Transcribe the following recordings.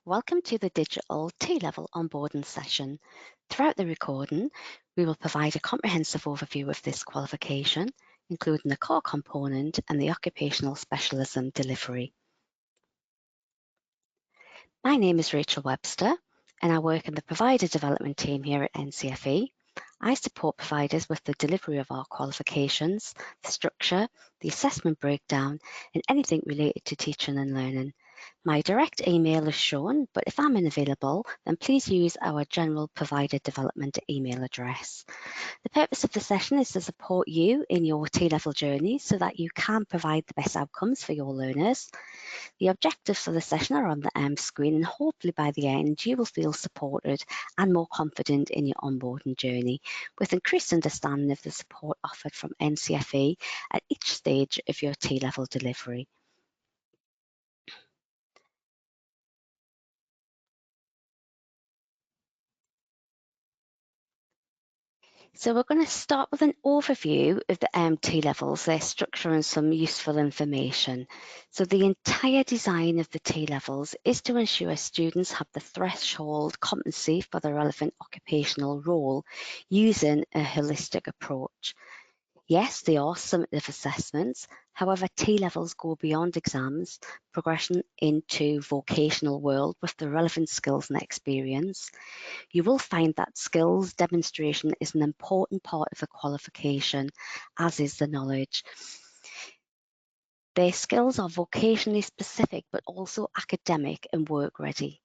Welcome to the digital T-level onboarding session. Throughout the recording, we will provide a comprehensive overview of this qualification, including the core component and the occupational specialism delivery. My name is Rachel Webster, and I work in the provider development team here at NCFE. I support providers with the delivery of our qualifications, the structure, the assessment breakdown, and anything related to teaching and learning. My direct email is shown, but if I'm unavailable, then please use our general provider development email address. The purpose of the session is to support you in your T-level journey so that you can provide the best outcomes for your learners. The objectives for the session are on the screen, and hopefully by the end you will feel supported and more confident in your onboarding journey, with increased understanding of the support offered from NCFE at each stage of your T-level delivery. So we're going to start with an overview of the T-levels, their structure and some useful information. So the entire design of the T-levels is to ensure students have the threshold competency for the relevant occupational role using a holistic approach. Yes, there are summative assessments. However, T-levels go beyond exams, progression into vocational world with the relevant skills and experience. You will find that skills demonstration is an important part of the qualification, as is the knowledge. Their skills are vocationally specific, but also academic and work ready.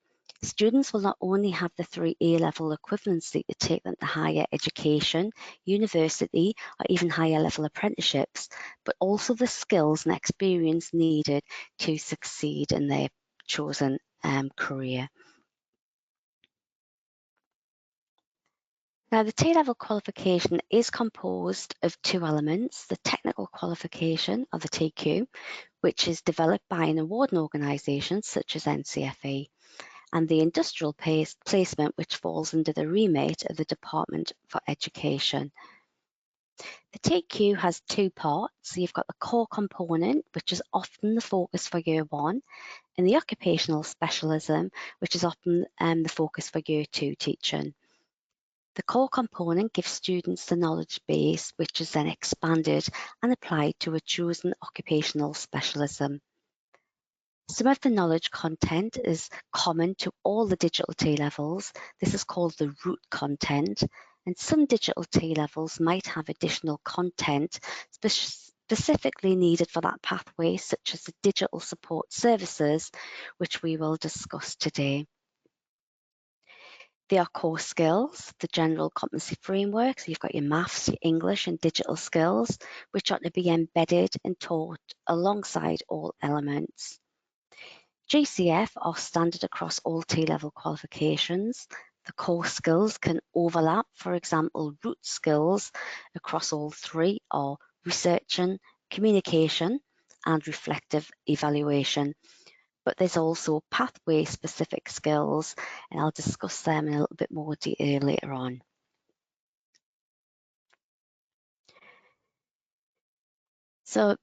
Students will not only have the 3 A-level equivalency to take them to higher education, university, or even higher level apprenticeships, but also the skills and experience needed to succeed in their chosen career. Now, the T-level qualification is composed of 2 elements: the technical qualification, or the TQ, which is developed by an awarding organisation such as NCFE, and the industrial placement, which falls under the remit of the Department for Education. The TQ has 2 parts. So you've got the core component, which is often the focus for year 1, and the occupational specialism, which is often the focus for year 2 teaching. The core component gives students the knowledge base, which is then expanded and applied to a chosen occupational specialism. Some of the knowledge content is common to all the digital T-levels. This is called the root content, and some digital T-levels might have additional content specifically needed for that pathway, such as the digital support services, which we will discuss today. There are core skills, the general competency framework. So you've got your maths, your English and digital skills, which are to be embedded and taught alongside all elements. GCF are standard across all T-level qualifications. The core skills can overlap. For example, root skills across all 3 are researching, communication and reflective evaluation. But there's also pathway-specific skills, and I'll discuss them in a little bit more detail later on. So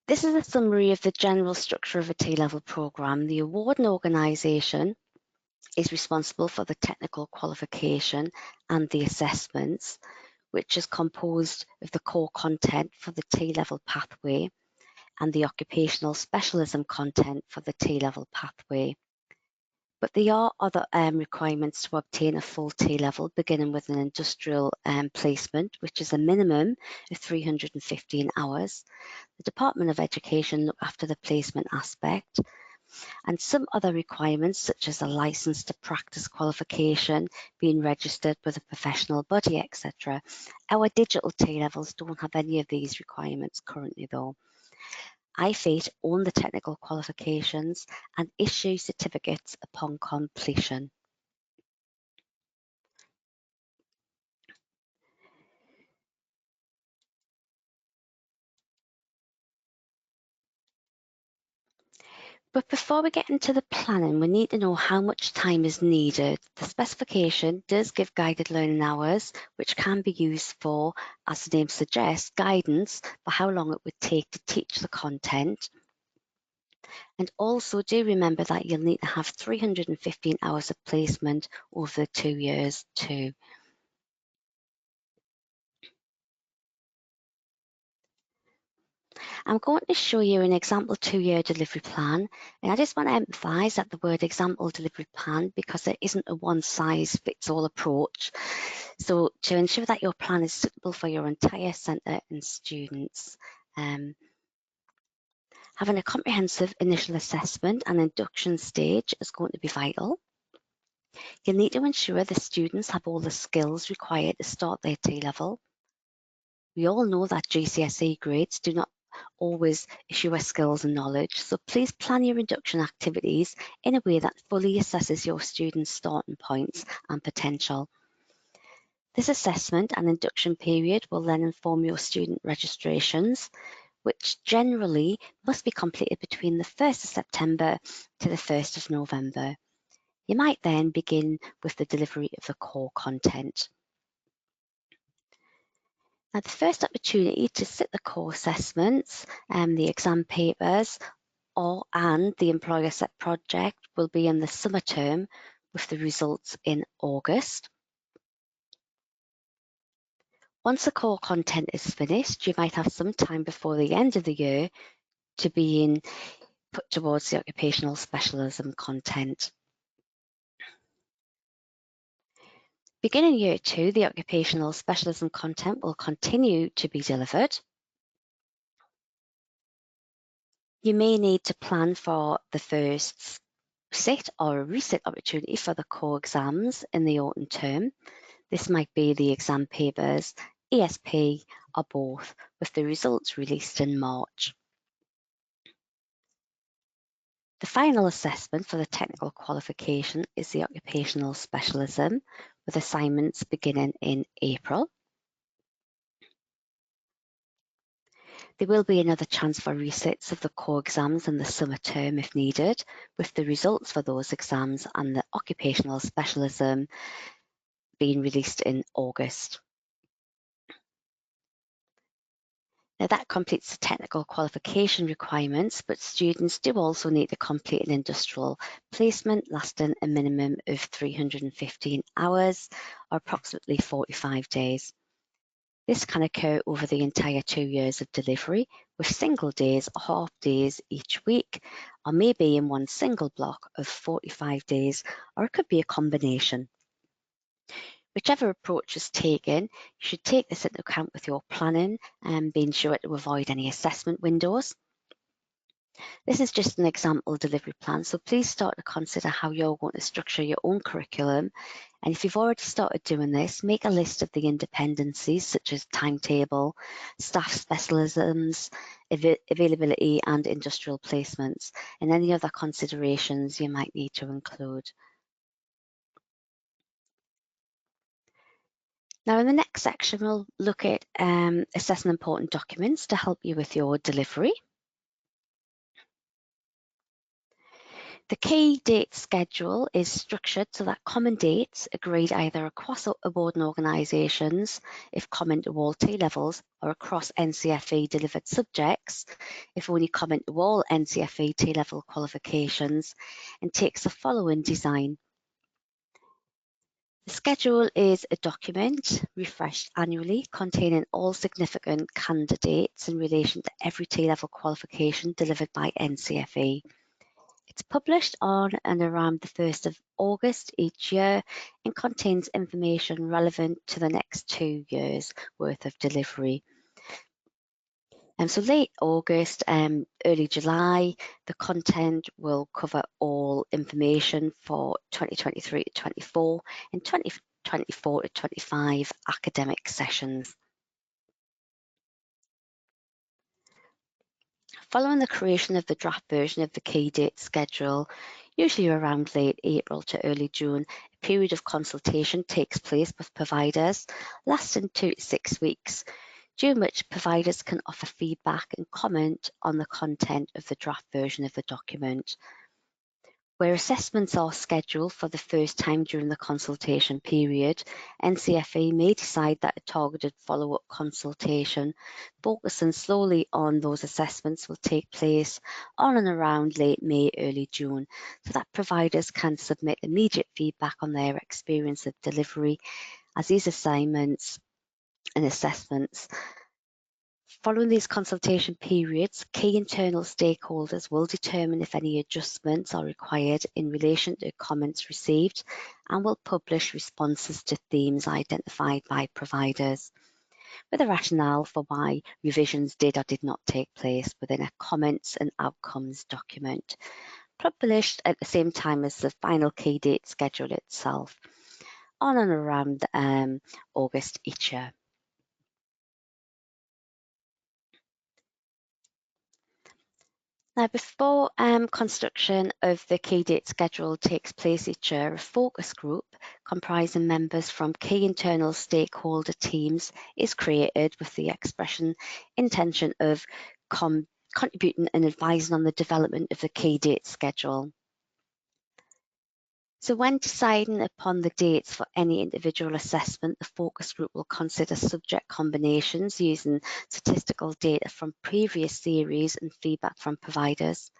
this is a summary of the general structure of a T-level programme. The awarding organisation is responsible for the technical qualification and the assessments, which is composed of the core content for the T-level pathway and the occupational specialism content for the T-level pathway. But there are other requirements to obtain a full T-level, beginning with an industrial placement, which is a minimum of 315 hours. The Department of Education look after the placement aspect, and some other requirements, such as a license to practice qualification, being registered with a professional body, etc. Our digital T-levels don't have any of these requirements currently, though. IFET own the technical qualifications and issue certificates upon completion. But before we get into the planning, we need to know how much time is needed. The specification does give guided learning hours, which can be used for, as the name suggests, guidance for how long it would take to teach the content. And also do remember that you'll need to have 315 hours of placement over the 2 years too. I'm going to show you an example 2-year delivery plan, and I just want to emphasise that the word example delivery plan because there isn't a one-size-fits-all approach. So to ensure that your plan is suitable for your entire centre and students, having a comprehensive initial assessment and induction stage is going to be vital. You'll need to ensure the students have all the skills required to start their T-level. We all know that GCSE grades do not always issue us skills and knowledge, so please plan your induction activities in a way that fully assesses your students' starting points and potential. This assessment and induction period will then inform your student registrations, which generally must be completed between the 1st of September to the 1st of November. You might then begin with the delivery of the core content. Now, the first opportunity to sit the core assessments and the exam papers and the employer set project will be in the summer term with the results in August. Once the core content is finished, you might have some time before the end of the year to be put towards the occupational specialism content. Beginning year 2, the occupational specialism content will continue to be delivered. You may need to plan for the first sit or a resit opportunity for the core exams in the autumn term. This might be the exam papers, ESP, or both, with the results released in March. The final assessment for the technical qualification is the occupational specialism, with assignments beginning in April. There will be another chance for resits of the core exams in the summer term if needed, with the results for those exams and the occupational specialism being released in August. Now that completes the technical qualification requirements, but students do also need to complete an industrial placement lasting a minimum of 315 hours or approximately 45 days. This can occur over the entire 2 years of delivery with single days or half days each week, or maybe in one single block of 45 days, or it could be a combination. Whichever approach is taken, you should take this into account with your planning and being sure to avoid any assessment windows. This is just an example delivery plan, so please start to consider how you're going to structure your own curriculum. And if you've already started doing this, make a list of the independencies such as timetable, staff specialisms, availability and industrial placements, and any other considerations you might need to include. Now, in the next section, we'll look at assessing important documents to help you with your delivery. The key date schedule is structured so that common dates agreed either across awarding organisations, if common to all T-levels, or across NCFE delivered subjects, if only common to all NCFE T-level qualifications, and takes the following design. The schedule is a document refreshed annually containing all significant candidates in relation to every T-level qualification delivered by NCFE. It's published on and around the 1st of August each year and contains information relevant to the next 2 years' worth of delivery. So late August, early July, the content will cover all information for 2023 to 24 and 2024 to 25 academic sessions. Following the creation of the draft version of the key date schedule, usually around late April to early June, a period of consultation takes place with providers, lasting 2 to 6 weeks, during which providers can offer feedback and comment on the content of the draft version of the document. Where assessments are scheduled for the first time during the consultation period, NCFE may decide that a targeted follow-up consultation focusing solely on those assessments will take place on and around late May, early June, so that providers can submit immediate feedback on their experience of delivery as these assignments and assessments. Following these consultation periods, key internal stakeholders will determine if any adjustments are required in relation to comments received and will publish responses to themes identified by providers, with a rationale for why revisions did or did not take place within a comments and outcomes document, published at the same time as the final key date schedule itself, on and around August each year. Now, before construction of the key date schedule takes place each year, a focus group comprising members from key internal stakeholder teams is created with the intention of contributing and advising on the development of the key date schedule. So when deciding upon the dates for any individual assessment, the focus group will consider subject combinations using statistical data from previous series and feedback from providers.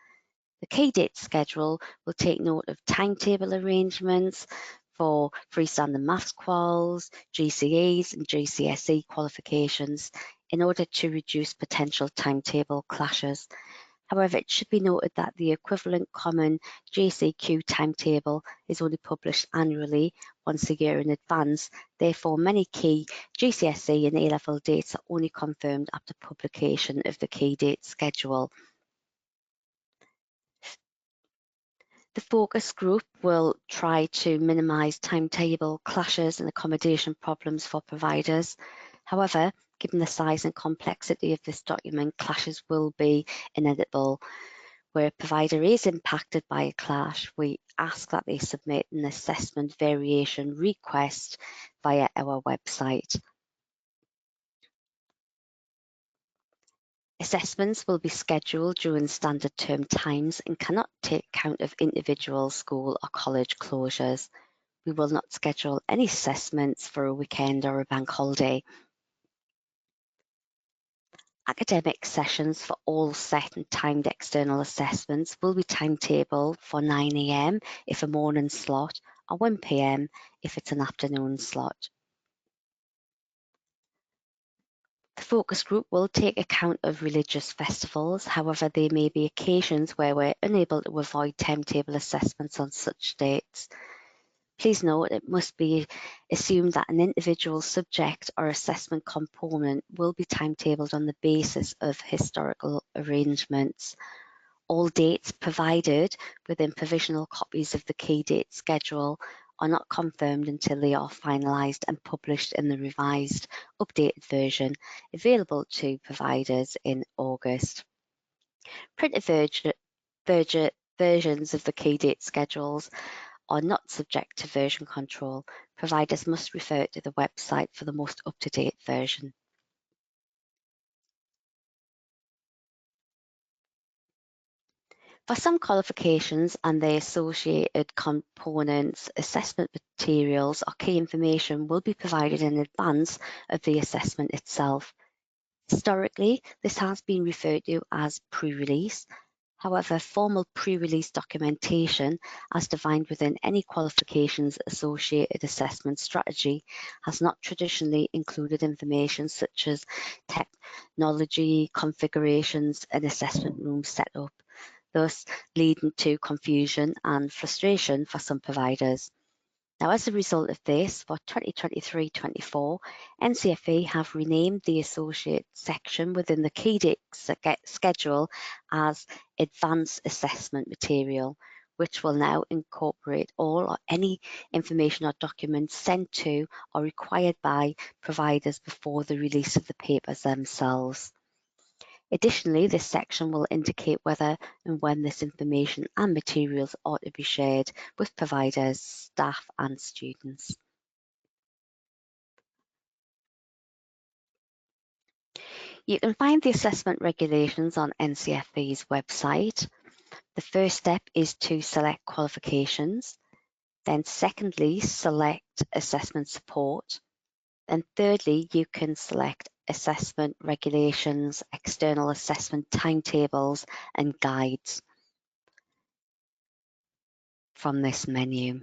The key date schedule will take note of timetable arrangements for freestanding maths quals, GCEs and GCSE qualifications in order to reduce potential timetable clashes. However, it should be noted that the equivalent common JCQ timetable is only published annually once a year in advance. Therefore, many key GCSE and A-level dates are only confirmed after publication of the key date schedule. The focus group will try to minimise timetable clashes and accommodation problems for providers. However, given the size and complexity of this document, clashes will be inevitable. Where a provider is impacted by a clash, we ask that they submit an assessment variation request via our website. Assessments will be scheduled during standard term times and cannot take account of individual school or college closures. We will not schedule any assessments for a weekend or a bank holiday. Academic sessions for all set and timed external assessments will be timetabled for 9 AM if a morning slot or 1 PM if it's an afternoon slot. The focus group will take account of religious festivals. However, there may be occasions where we're unable to avoid timetable assessments on such dates. Please note it must be assumed that an individual subject or assessment component will be timetabled on the basis of historical arrangements. All dates provided within provisional copies of the key date schedule are not confirmed until they are finalised and published in the revised, updated version available to providers in August. Printed versions of the key date schedules are not subject to version control. Providers must refer to the website for the most up-to-date version. For some qualifications and their associated components, assessment materials or key information will be provided in advance of the assessment itself. Historically, this has been referred to as pre-release. However, formal pre-release documentation, as defined within any qualifications associated assessment strategy, has not traditionally included information such as technology configurations and assessment room setup, thus leading to confusion and frustration for some providers. Now, as a result of this, for 2023-24, NCFE have renamed the associate section within the key date schedule as Advanced Assessment Material, which will now incorporate all or any information or documents sent to or required by providers before the release of the papers themselves. Additionally, this section will indicate whether and when this information and materials ought to be shared with providers, staff and students. You can find the assessment regulations on NCFE's website. The first step is to select qualifications. Then secondly, select assessment support. And thirdly, you can select assessment regulations, external assessment timetables, and guides from this menu.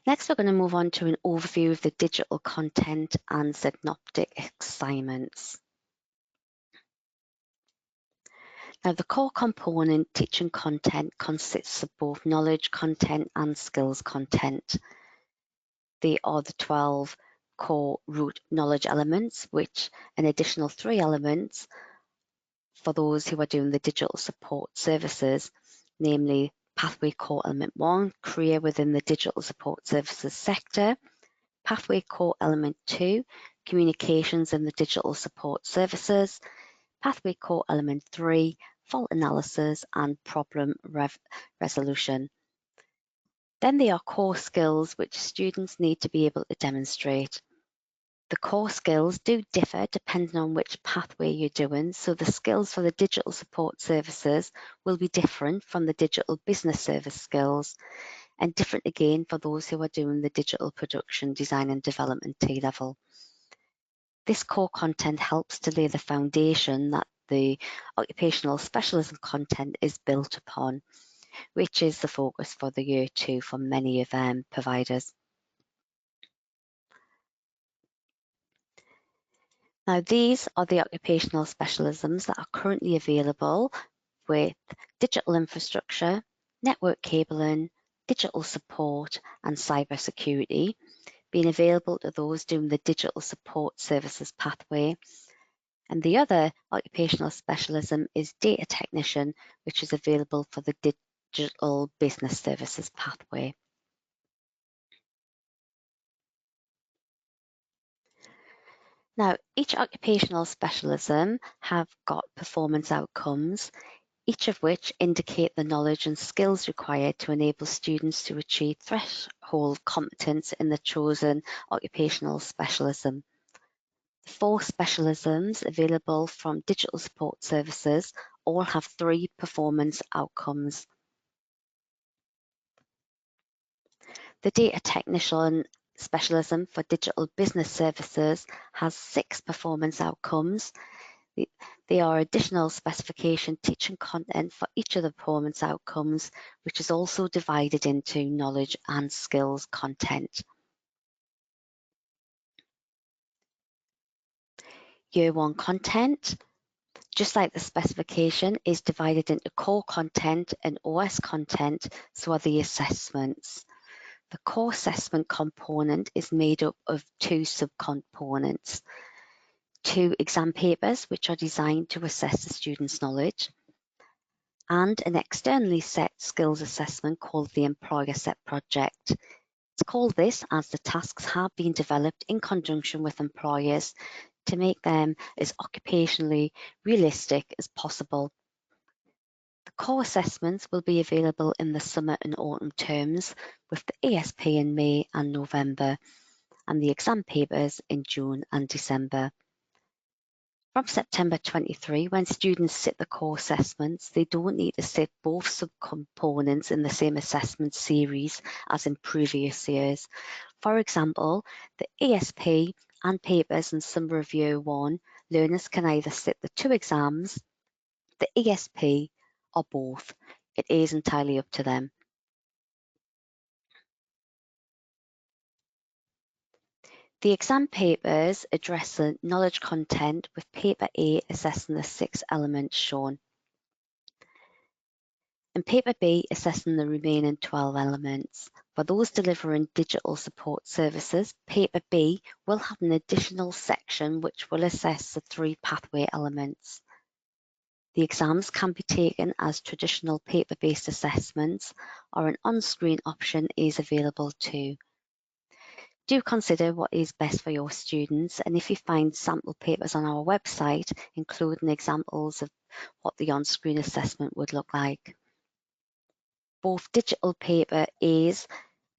Next, we're going to move on to an overview of the digital content and synoptic assignments. Now, the core component teaching content consists of both knowledge content and skills content. They are the 12 core root knowledge elements, which an additional 3 elements for those who are doing the digital support services, namely Pathway Core Element 1, career within the digital support services sector, Pathway Core Element 2, communications in the digital support services, Pathway Core Element 3, fault analysis and problem resolution. Then there are core skills which students need to be able to demonstrate. The core skills do differ depending on which pathway you're doing, so the skills for the digital support services will be different from the digital business service skills, and different again for those who are doing the digital production, design and development T-level. This core content helps to lay the foundation that the occupational specialism content is built upon, which is the focus for the year 2 for many of providers. Now, these are the occupational specialisms that are currently available with digital infrastructure, network cabling, digital support, and cybersecurity, being available to those doing the digital support services pathway. And the other occupational specialism is data technician, which is available for the digital business services pathway. Now, each occupational specialism have got performance outcomes, each of which indicate the knowledge and skills required to enable students to achieve threshold competence in the chosen occupational specialism. The 4 specialisms available from digital support services all have 3 performance outcomes. The data technician specialism for digital business services has 6 performance outcomes. There are additional specification teaching content for each of the performance outcomes, which is also divided into knowledge and skills content. Year 1 content, just like the specification, is divided into core content and OS content, so are the assessments. The core assessment component is made up of 2 subcomponents. 2 exam papers, which are designed to assess the student's knowledge, and an externally set skills assessment called the Employer Set Project. It's called this as the tasks have been developed in conjunction with employers to make them as occupationally realistic as possible. The core assessments will be available in the summer and autumn terms, with the ESP in May and November, and the exam papers in June and December. From September 23, when students sit the core assessments, they don't need to sit both subcomponents in the same assessment series as in previous years. For example, the ESP and papers in summer of year 1, learners can either sit the 2 exams, the ESP, or both. It is entirely up to them. The exam papers address the knowledge content, with paper A assessing the 6 elements shown, and paper B assessing the remaining 12 elements. For those delivering digital support services, paper B will have an additional section which will assess the 3 pathway elements. The exams can be taken as traditional paper-based assessments, or an on-screen option is available too. Do consider what is best for your students, and if you find sample papers on our website, including examples of what the on-screen assessment would look like. Both digital paper A's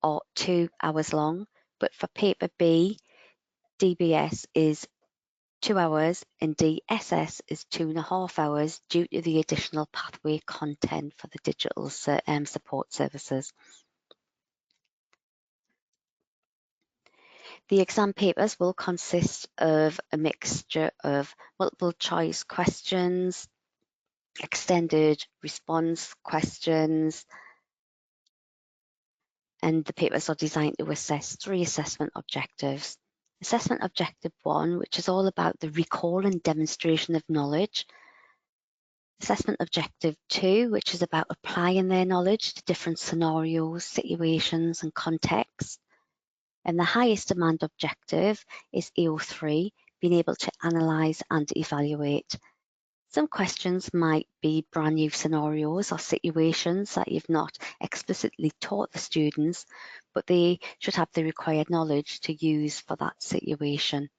are 2 hours long, but for paper B, DBS is 2 hours, and DSS is 2.5 hours due to the additional pathway content for the digital support services. The exam papers will consist of a mixture of multiple choice questions, extended response questions, and the papers are designed to assess 3 assessment objectives. Assessment Objective 1, which is all about the recall and demonstration of knowledge. Assessment Objective 2, which is about applying their knowledge to different scenarios, situations, and contexts. And the highest demand objective is AO3, being able to analyse and evaluate. Some questions might be brand new scenarios or situations that you've not explicitly taught the students, but they should have the required knowledge to use for that situation.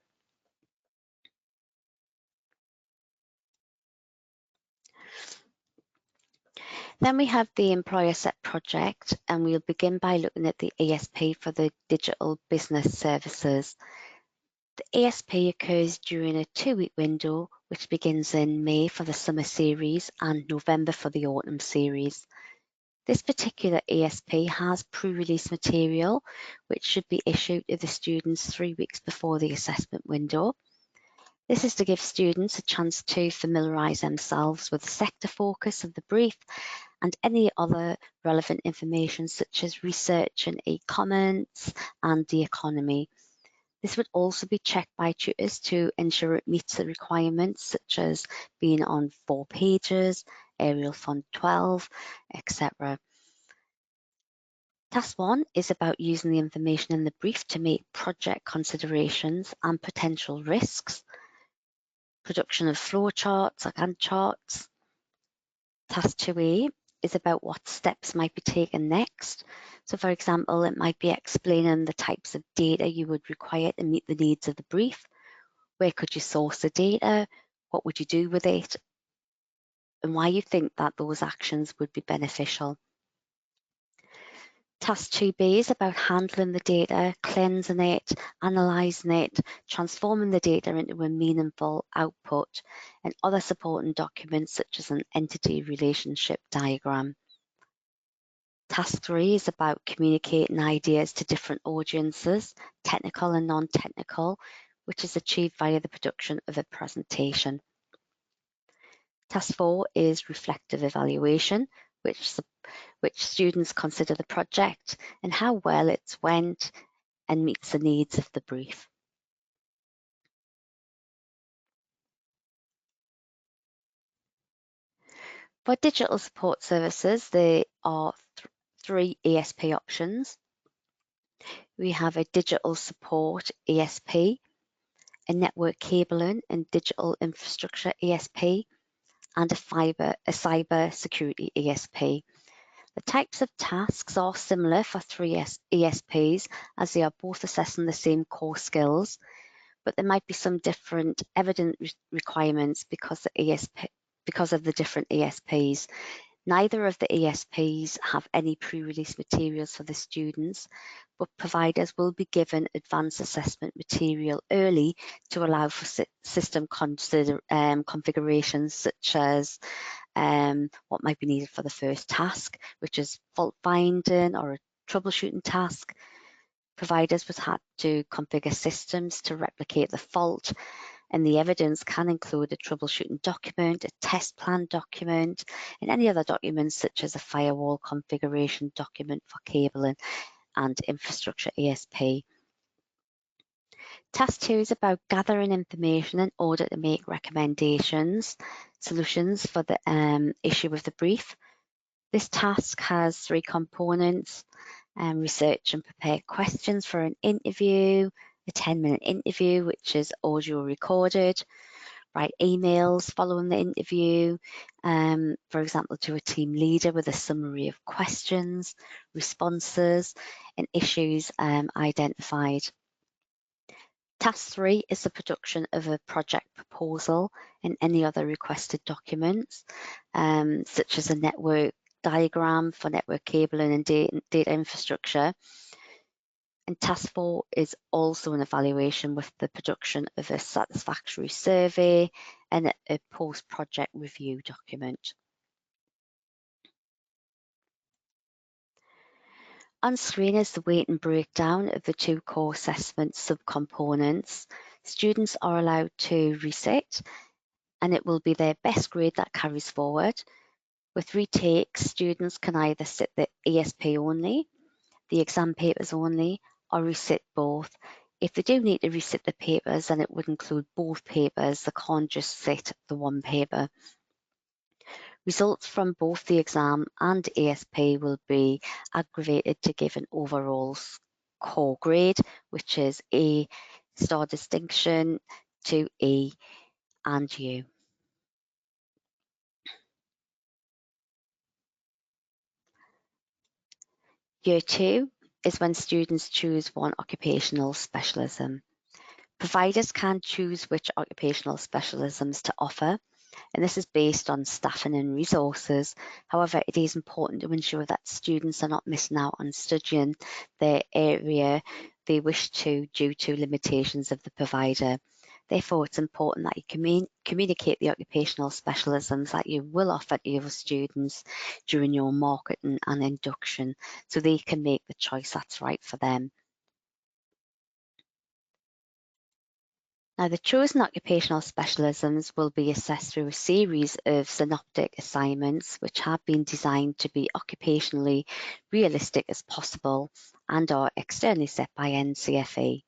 Then we have the employer set project, and we'll begin by looking at the ESP for the digital business services. The ESP occurs during a 2-week window, which begins in May for the summer series and November for the autumn series. This particular ESP has pre-release material, which should be issued to the students 3 weeks before the assessment window. This is to give students a chance to familiarise themselves with the sector focus of the brief and any other relevant information such as research and e-commerce and the economy. This would also be checked by tutors to ensure it meets the requirements such as being on 4 pages, Arial font 12, etc. Task 1 is about using the information in the brief to make project considerations and potential risks, production of flowcharts or Gantt charts. Task 2A is about what steps might be taken next. So for example, it might be explaining the types of data you would require to meet the needs of the brief. Where could you source the data? What would you do with it? And why you think that those actions would be beneficial. Task 2B is about handling the data, cleansing it, analysing it, transforming the data into a meaningful output, and other supporting documents such as an entity relationship diagram. Task 3 is about communicating ideas to different audiences, technical and non-technical, which is achieved via the production of a presentation. Task 4 is reflective evaluation, which students consider the project and how well it's went and meets the needs of the brief. For digital support services, there are 3 ESP options. We have a digital support ESP, a network cabling and digital infrastructure ESP, and a cyber security ESP. The types of tasks are similar for 3 ESPs as they are both assessing the same core skills, but there might be some different evidence requirements because of the different ESPs. Neither of the ESPs have any pre-release materials for the students, but providers will be given advanced assessment material early to allow for system configurations such as what might be needed for the first task, which is fault finding or a troubleshooting task. Providers would have to configure systems to replicate the fault, and the evidence can include a troubleshooting document, a test plan document, and any other documents such as a firewall configuration document for cabling and infrastructure ESP. Task 2 is about gathering information in order to make recommendations, solutions for the issue of the brief. This task has 3 components: research and prepare questions for an interview, a 10-minute interview, which is audio recorded, write emails following the interview, for example, to a team leader with a summary of questions, responses, and issues identified. Task 3 is the production of a project proposal and any other requested documents, such as a network diagram for network cabling and data infrastructure, And task 4 is also an evaluation with the production of a satisfactory survey and a post-project review document. On screen is the weighting breakdown of the 2 core assessment subcomponents. Students are allowed to resit, and it will be their best grade that carries forward. With retakes, students can either sit the ESP only, the exam papers only, or resit both. If they do need to resit the papers, then it would include both papers. They can't just sit the one paper. Results from both the exam and ESP will be aggregated to give an overall core grade, which is A star distinction to E and U. Year 2 is when students choose one occupational specialism. Providers can choose which occupational specialisms to offer, and this is based on staffing and resources. However, it is important to ensure that students are not missing out on studying their area they wish to due to limitations of the provider. Therefore, it's important that you communicate the occupational specialisms that you will offer to your students during your marketing and induction so they can make the choice that's right for them. Now, the chosen occupational specialisms will be assessed through a series of synoptic assignments which have been designed to be occupationally realistic as possible and are externally set by NCFE.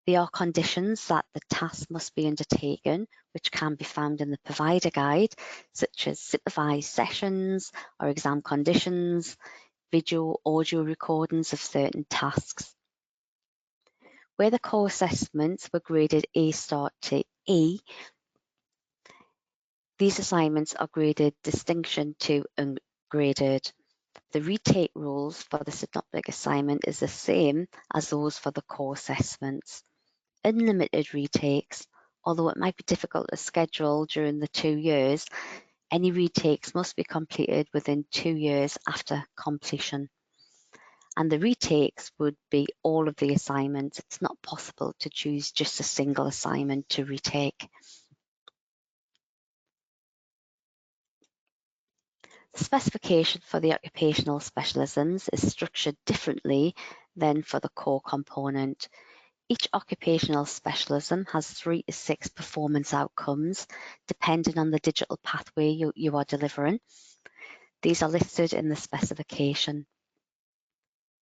There are conditions that the task must be undertaken, which can be found in the provider guide, such as supervised sessions or exam conditions, video, audio recordings of certain tasks. Where the core assessments were graded A star to E, these assignments are graded distinction to ungraded. The retake rules for the synoptic assignment is the same as those for the core assessments. Unlimited retakes, although it might be difficult to schedule during the 2 years, any retakes must be completed within 2 years after completion. And the retakes would be all of the assignments. It's not possible to choose just a single assignment to retake. The specification for the occupational specialisms is structured differently than for the core component. Each occupational specialism has 3 to 6 performance outcomes, depending on the digital pathway you are delivering. These are listed in the specification.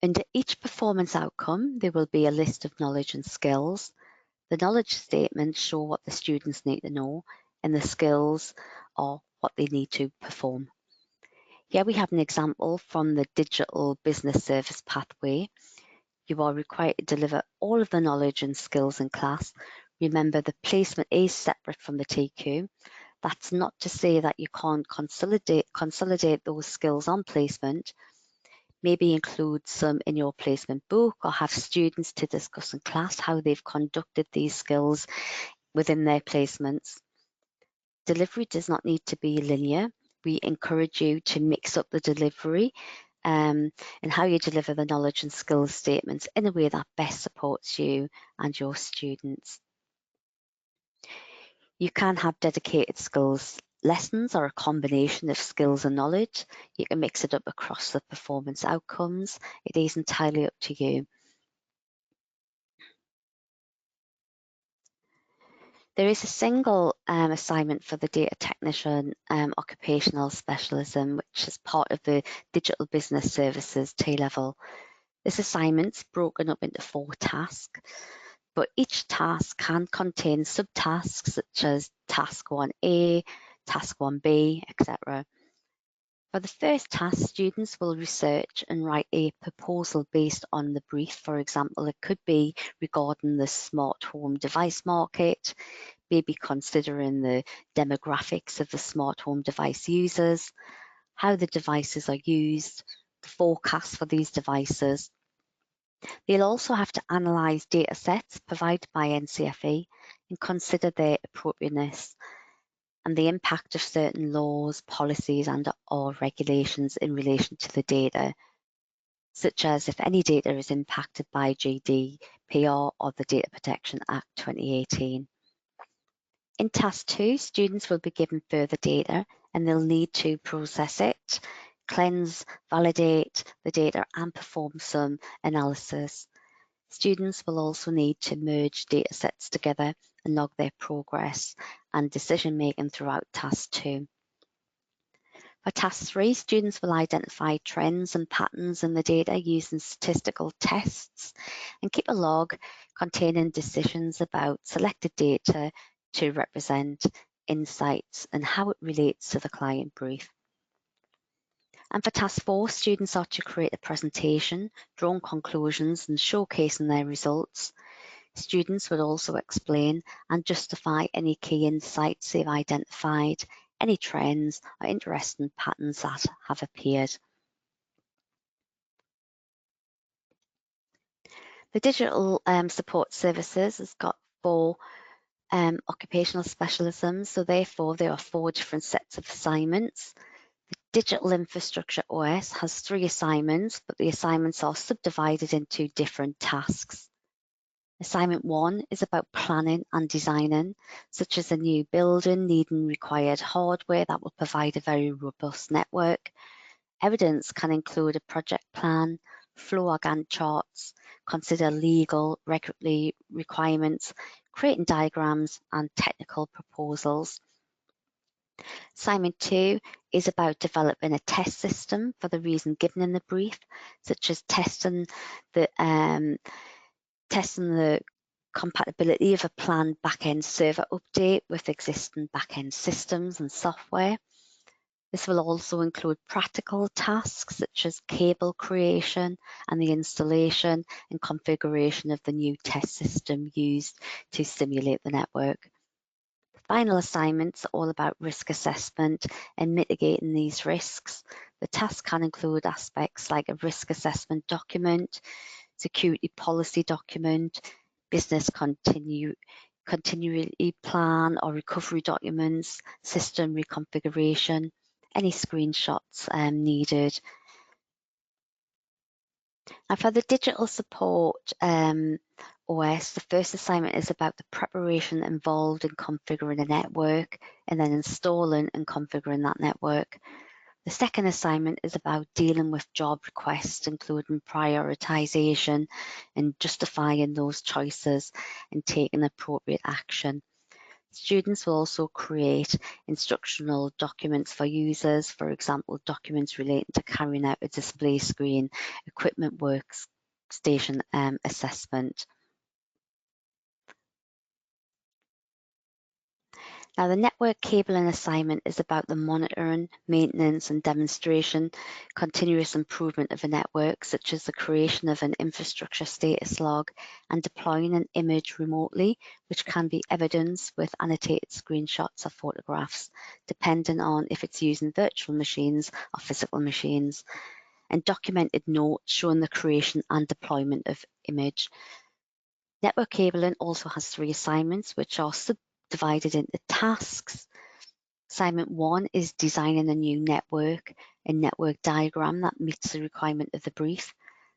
Under each performance outcome, there will be a list of knowledge and skills. The knowledge statements show what the students need to know, and the skills are what they need to perform. Here we have an example from the digital business service pathway. You are required to deliver all of the knowledge and skills in class. Remember, the placement is separate from the TQ. That's not to say that you can't consolidate those skills on placement. Maybe include some in your placement book or have students to discuss in class how they've conducted these skills within their placements. Delivery does not need to be linear. We encourage you to mix up the delivery and how you deliver the knowledge and skills statements in a way that best supports you and your students. You can have dedicated skills lessons or a combination of skills and knowledge. You can mix it up across the performance outcomes. It is entirely up to you. There is a single assignment for the data technician occupational specialism, which is part of the digital business services T-level. This assignment's broken up into 4 tasks, but each task can contain subtasks such as task 1A, task 1B, etc. For the first task, students will research and write a proposal based on the brief. For example, it could be regarding the smart home device market, maybe considering the demographics of the smart home device users, how the devices are used, the forecast for these devices. They'll also have to analyse data sets provided by NCFE and consider their appropriateness and the impact of certain laws, policies and or regulations in relation to the data. such as if any data is impacted by GDPR or the Data Protection Act 2018. In task 2, students will be given further data and they'll need to process it, cleanse, validate the data and perform some analysis. Students will also need to merge data sets together and log their progress and decision making throughout task 2. For task 3, students will identify trends and patterns in the data using statistical tests and keep a log containing decisions about selected data to represent insights and how it relates to the client brief. And for task 4, students are to create a presentation, draw conclusions and showcasing their results. Students will also explain and justify any key insights they've identified, any trends or interesting patterns that have appeared. The digital support services has got 4 occupational specialisms, so therefore there are 4 different sets of assignments. The Digital Infrastructure OS has 3 assignments, but the assignments are subdivided into different tasks. Assignment 1 is about planning and designing, such as a new building needing required hardware that will provide a very robust network. Evidence can include a project plan, flow or Gantt charts, consider legal, regulatory requirements, creating diagrams and technical proposals. Assignment 2 is about developing a test system for the reason given in the brief, such as testing the compatibility of a planned back-end server update with existing back-end systems and software. This will also include practical tasks such as cable creation and the installation and configuration of the new test system used to simulate the network. The final assignments are all about risk assessment and mitigating these risks. The task can include aspects like a risk assessment document, security policy document, business continuity plan or recovery documents, system reconfiguration, any screenshots needed. And for the digital support OS, the first assignment is about the preparation involved in configuring a network and then installing and configuring that network. The second assignment is about dealing with job requests, including prioritization and justifying those choices and taking appropriate action. Students will also create instructional documents for users, for example, documents relating to carrying out a display screen, equipment workstation assessment. Now, the network cabling assignment is about the monitoring, maintenance and demonstration, continuous improvement of a network, such as the creation of an infrastructure status log and deploying an image remotely, which can be evidenced with annotated screenshots or photographs, depending on if it's using virtual machines or physical machines, and documented notes showing the creation and deployment of image. Network cabling also has 3 assignments, which are divided into tasks. Assignment 1 is designing a new network, a network diagram that meets the requirement of the brief.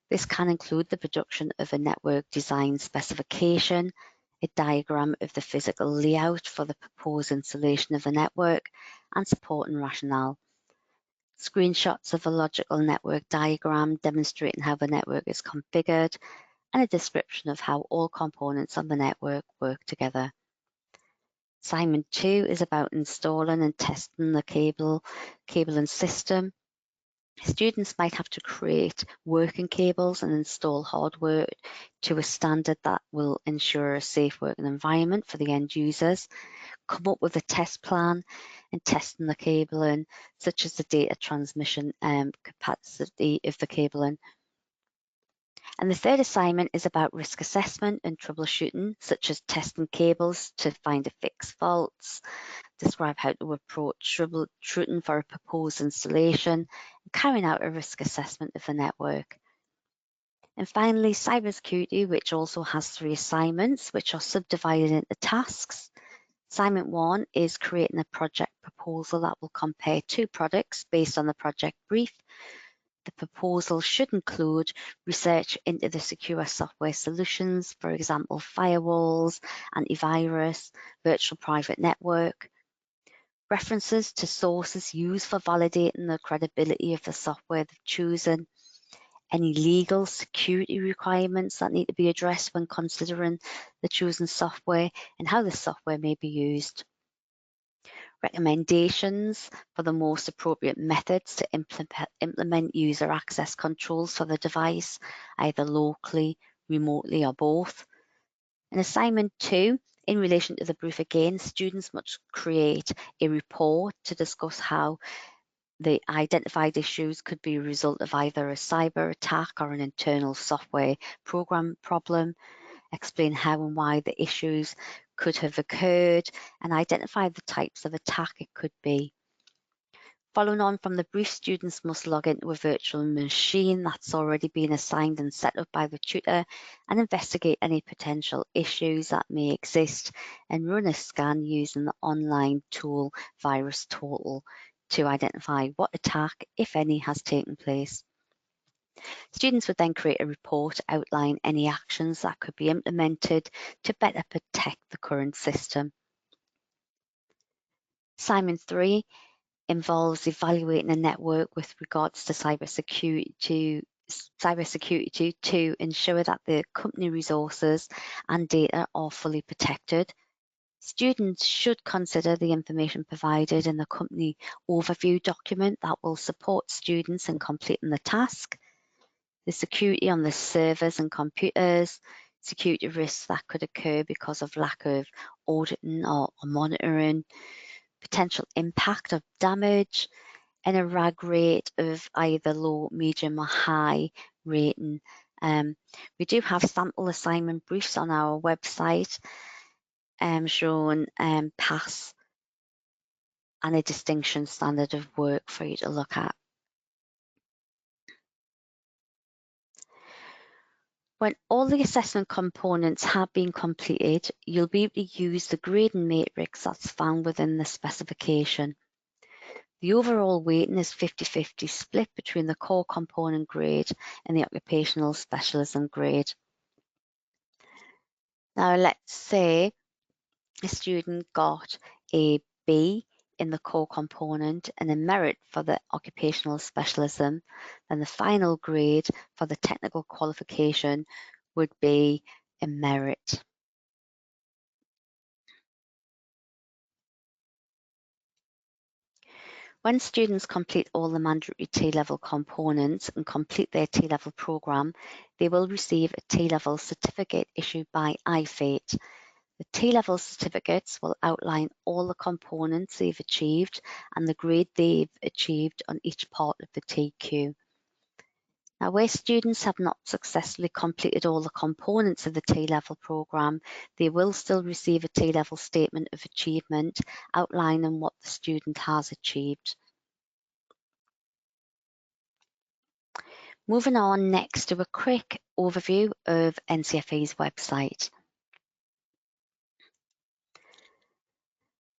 This can include the production of a network design specification, a diagram of the physical layout for the proposed installation of the network, and support and rationale. Screenshots of a logical network diagram demonstrating how the network is configured, and a description of how all components of the network work together. Assignment 2 is about installing and testing the cabling system. Students might have to create working cables and install hardware to a standard that will ensure a safe working environment for the end users, come up with a test plan and testing the cabling, such as the data transmission capacity of the cabling. And the third assignment is about risk assessment and troubleshooting, such as testing cables to find or fix faults, describe how to approach troubleshooting for a proposed installation, and carrying out a risk assessment of the network. And finally, cybersecurity, which also has 3 assignments, which are subdivided into tasks. Assignment 1 is creating a project proposal that will compare 2 products based on the project brief. The proposal should include research into the secure software solutions, for example, firewalls, antivirus, virtual private network, references to sources used for validating the credibility of the software they've chosen, any legal security requirements that need to be addressed when considering the chosen software and how the software may be used. Recommendations for the most appropriate methods to implement user access controls for the device, either locally, remotely, or both. In assignment 2, in relation to the brief again, students must create a report to discuss how the identified issues could be a result of either a cyber attack or an internal software program problem, explain how and why the issues could have occurred, and identify the types of attack it could be. Following on from the brief, students must log into a virtual machine that's already been assigned and set up by the tutor and investigate any potential issues that may exist and run a scan using the online tool VirusTotal to identify what attack, if any, has taken place. Students would then create a report to outline any actions that could be implemented to better protect the current system. Assignment 3 involves evaluating a network with regards to cybersecurity to ensure that the company resources and data are fully protected. Students should consider the information provided in the company overview document that will support students in completing the task, the security on the servers and computers, security risks that could occur because of lack of auditing or monitoring, potential impact of damage, and a RAG rate of either low, medium or high rating. We do have sample assignment briefs on our website showing pass and a distinction standard of work for you to look at. When all the assessment components have been completed, you'll be able to use the grading matrix that's found within the specification. The overall weighting is 50-50 split between the core component grade and the occupational specialism grade. Now, let's say a student got a B in the core component and a merit for the occupational specialism, then the final grade for the technical qualification would be a merit. When students complete all the mandatory T-level components and complete their T-level programme, they will receive a T-level certificate issued by IFATE. The T-level certificates will outline all the components they've achieved and the grade they've achieved on each part of the TQ. Now, where students have not successfully completed all the components of the T-level programme, they will still receive a T-level statement of achievement outlining what the student has achieved. Moving on next to a quick overview of NCFE's website.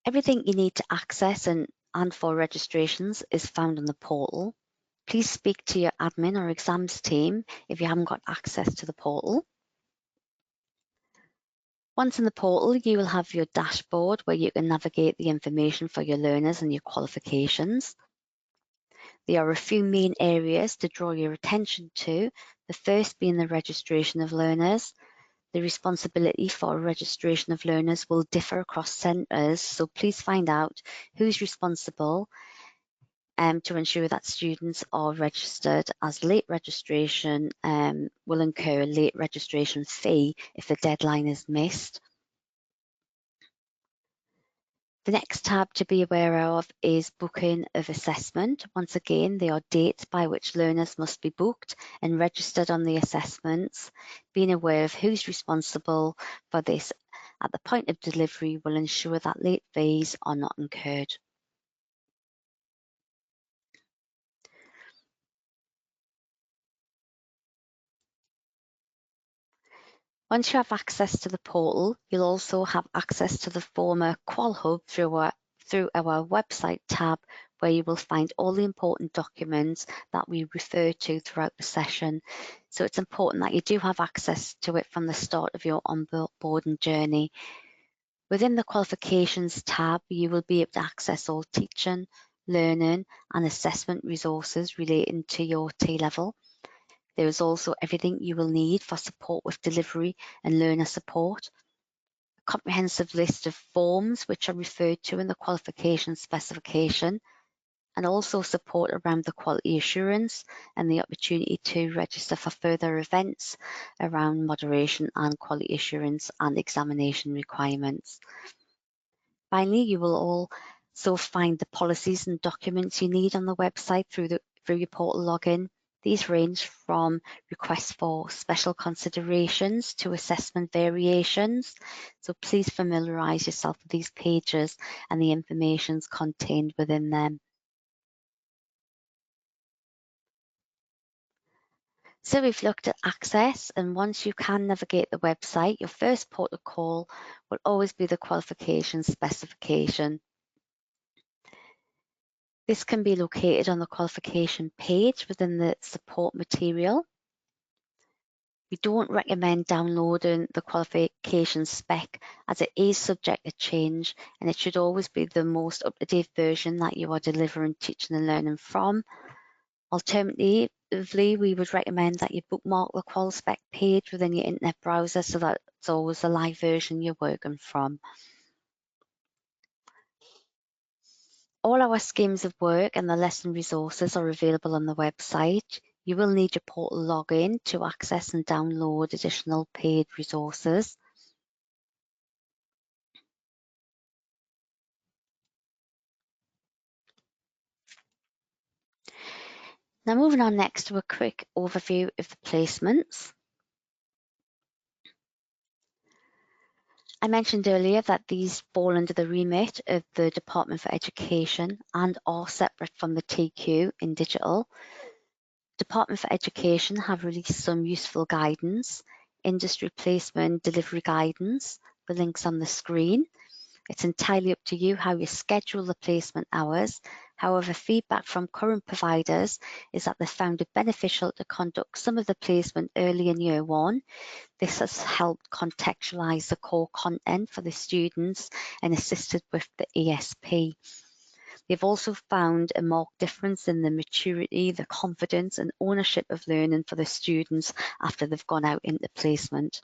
Everything you need to access and for registrations is found on the portal. Please speak to your admin or exams team if you haven't got access to the portal. Once in the portal, you will have your dashboard where you can navigate the information for your learners and your qualifications. There are a few main areas to draw your attention to, the first being the registration of learners. The responsibility for registration of learners will differ across centres, so please find out who's responsible to ensure that students are registered, as late registration will incur a late registration fee if the deadline is missed. The next tab to be aware of is booking of assessment. Once again, there are dates by which learners must be booked and registered on the assessments. Being aware of who's responsible for this at the point of delivery will ensure that late fees are not incurred. Once you have access to the portal, you'll also have access to the former Qual Hub through our website tab, where you will find all the important documents that we refer to throughout the session. So it's important that you do have access to it from the start of your onboarding journey. Within the qualifications tab, you will be able to access all teaching, learning and assessment resources relating to your T-level. There is also everything you will need for support with delivery and learner support. A comprehensive list of forms which are referred to in the qualification specification, and also support around the quality assurance and the opportunity to register for further events around moderation and quality assurance and examination requirements. Finally, you will also find the policies and documents you need on the website through your portal login. These range from requests for special considerations to assessment variations. So please familiarise yourself with these pages and the information contained within them. So we've looked at access, and once you can navigate the website, your first port of call will always be the qualification specification. This can be located on the qualification page within the support material. We don't recommend downloading the qualification spec as it is subject to change, and it should always be the most up-to-date version that you are delivering teaching and learning from. Alternatively, we would recommend that you bookmark the qual spec page within your internet browser so that it's always a live version you're working from. All our schemes of work and the lesson resources are available on the website. You will need your portal login to access and download additional paid resources. Now moving on next to a quick overview of the placements. I mentioned earlier that these fall under the remit of the Department for Education and are separate from the TQ in digital. Department for Education have released some useful guidance, industry placement delivery guidance, the links on the screen. It's entirely up to you how you schedule the placement hours. However, feedback from current providers is that they found it beneficial to conduct some of the placement early in year one. This has helped contextualise the core content for the students and assisted with the ESP. They've also found a marked difference in the maturity, the confidence and ownership of learning for the students after they've gone out into placement.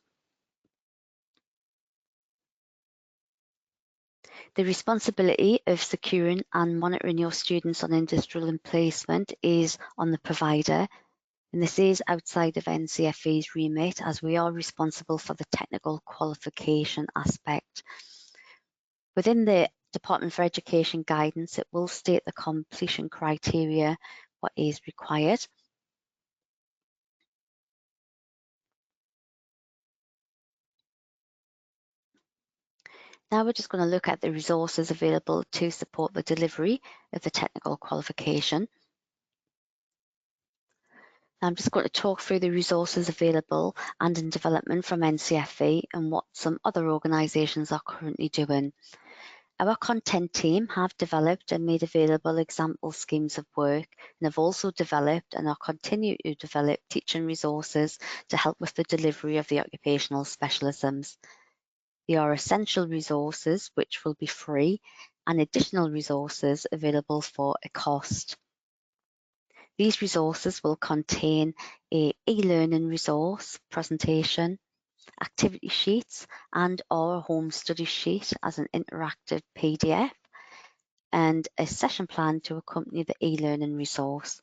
The responsibility of securing and monitoring your students on industrial placement is on the provider, and this is outside of NCFE's remit as we are responsible for the technical qualification aspect. Within the Department for Education guidance, it will state the completion criteria, what is required. Now we're just going to look at the resources available to support the delivery of the technical qualification. I'm just going to talk through the resources available and in development from NCFE and what some other organisations are currently doing. Our content team have developed and made available example schemes of work and have also developed and are continuing to develop teaching resources to help with the delivery of the occupational specialisms. There are essential resources which will be free and additional resources available for a cost. These resources will contain an e-learning resource presentation, activity sheets and or home study sheet as an interactive PDF, and a session plan to accompany the e-learning resource.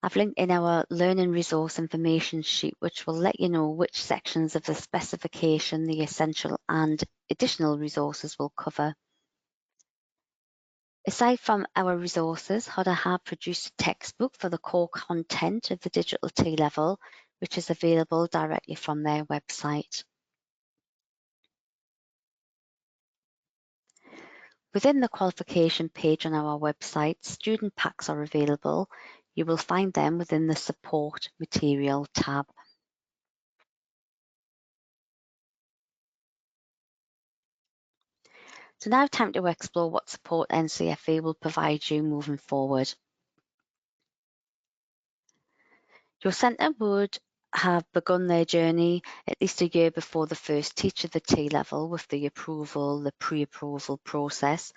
I've linked in our learning resource information sheet, which will let you know which sections of the specification the essential and additional resources will cover. Aside from our resources, HUDA have produced a textbook for the core content of the digital T-level, which is available directly from their website. Within the qualification page on our website, student packs are available. You will find them within the support material tab. So now time to explore what support NCFE will provide you moving forward. Your centre would have begun their journey at least a year before the first teach of the T-level with the pre-approval process.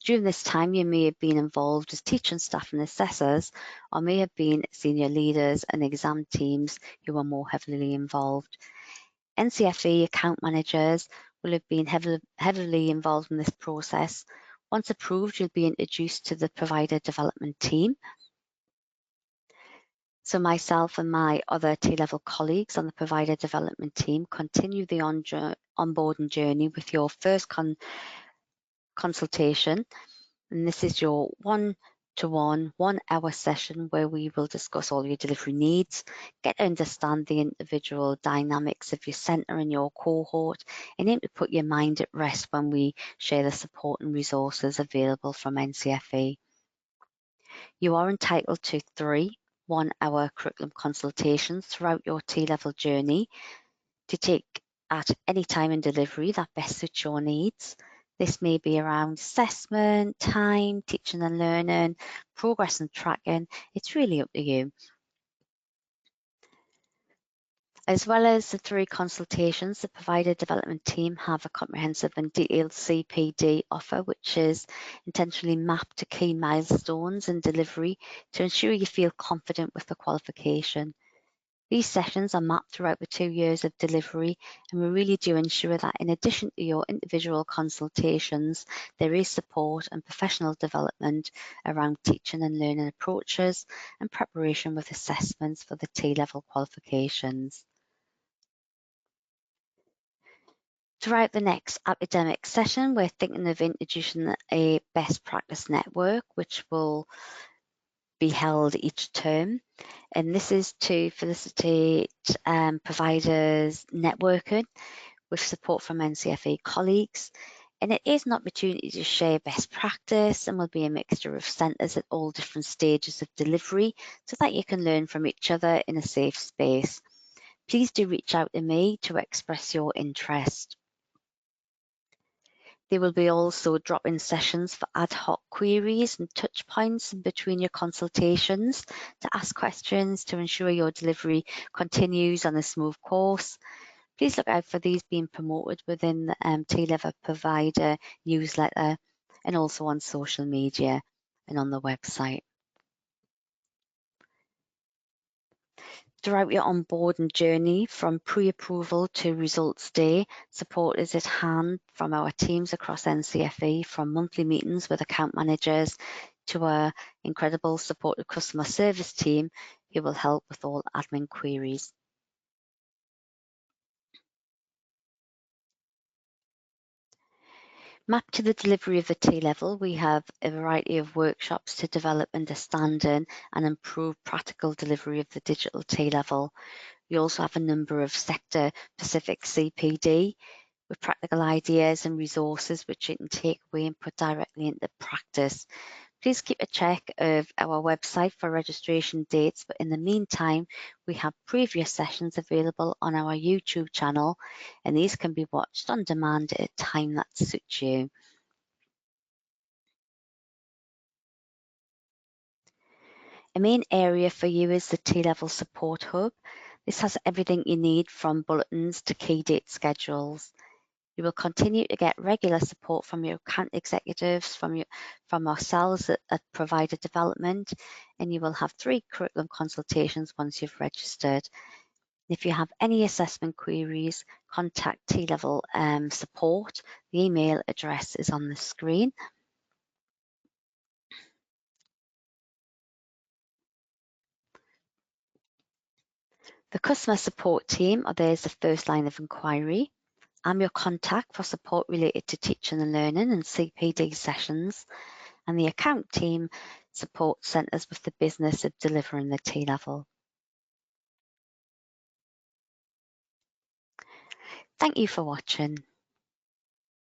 During this time, you may have been involved as teaching staff and assessors, or may have been senior leaders and exam teams who are more heavily involved. NCFE account managers will have been heavily involved in this process. Once approved, you'll be introduced to the provider development team. So myself and my other T-level colleagues on the provider development team continue the onboarding journey with your first consultation. And this is your one-to-one, 1 hour session where we will discuss all your delivery needs, get to understand the individual dynamics of your centre and your cohort, and aim to put your mind at rest when we share the support and resources available from NCFE. You are entitled to 3 1-hour curriculum consultations throughout your T-level journey to take at any time in delivery that best suits your needs. This may be around assessment, time, teaching and learning, progress and tracking. It's really up to you. As well as the 3 consultations, the provider development team have a comprehensive and detailed CPD offer, which is intentionally mapped to key milestones in delivery to ensure you feel confident with the qualification. These sessions are mapped throughout the 2 years of delivery, and we really do ensure that in addition to your individual consultations, there is support and professional development around teaching and learning approaches and preparation with assessments for the T-level qualifications. Throughout the next academic session, we're thinking of introducing a best practice network, which will be held each term. And this is to facilitate providers networking with support from NCFE colleagues. And it is an opportunity to share best practice and will be a mixture of centres at all different stages of delivery so that you can learn from each other in a safe space. Please do reach out to me to express your interest. There will be also drop-in sessions for ad hoc queries and touch points in between your consultations to ask questions to ensure your delivery continues on a smooth course. Please look out for these being promoted within the T-level provider newsletter and also on social media and on the website. Throughout your onboarding journey, from pre-approval to results day, support is at hand from our teams across NCFE, from monthly meetings with account managers to our incredible supportive customer service team who will help with all admin queries. Mapped to the delivery of the T-level, we have a variety of workshops to develop understanding and improve practical delivery of the digital T-level. We also have a number of sector-specific CPD with practical ideas and resources which you can take away and put directly into practice. Please keep a check of our website for registration dates, but in the meantime, we have previous sessions available on our YouTube channel, and these can be watched on demand at a time that suits you. A main area for you is the T-level support hub. This has everything you need from bulletins to key date schedules. You will continue to get regular support from your account executives, from ourselves at provider development, and you will have 3 curriculum consultations once you've registered. If you have any assessment queries, contact T-level support. The email address is on the screen. The customer support team are there as the first line of inquiry. I'm your contact for support related to teaching and learning and CPD sessions, and the account team support centres with the business of delivering the T-level. Thank you for watching.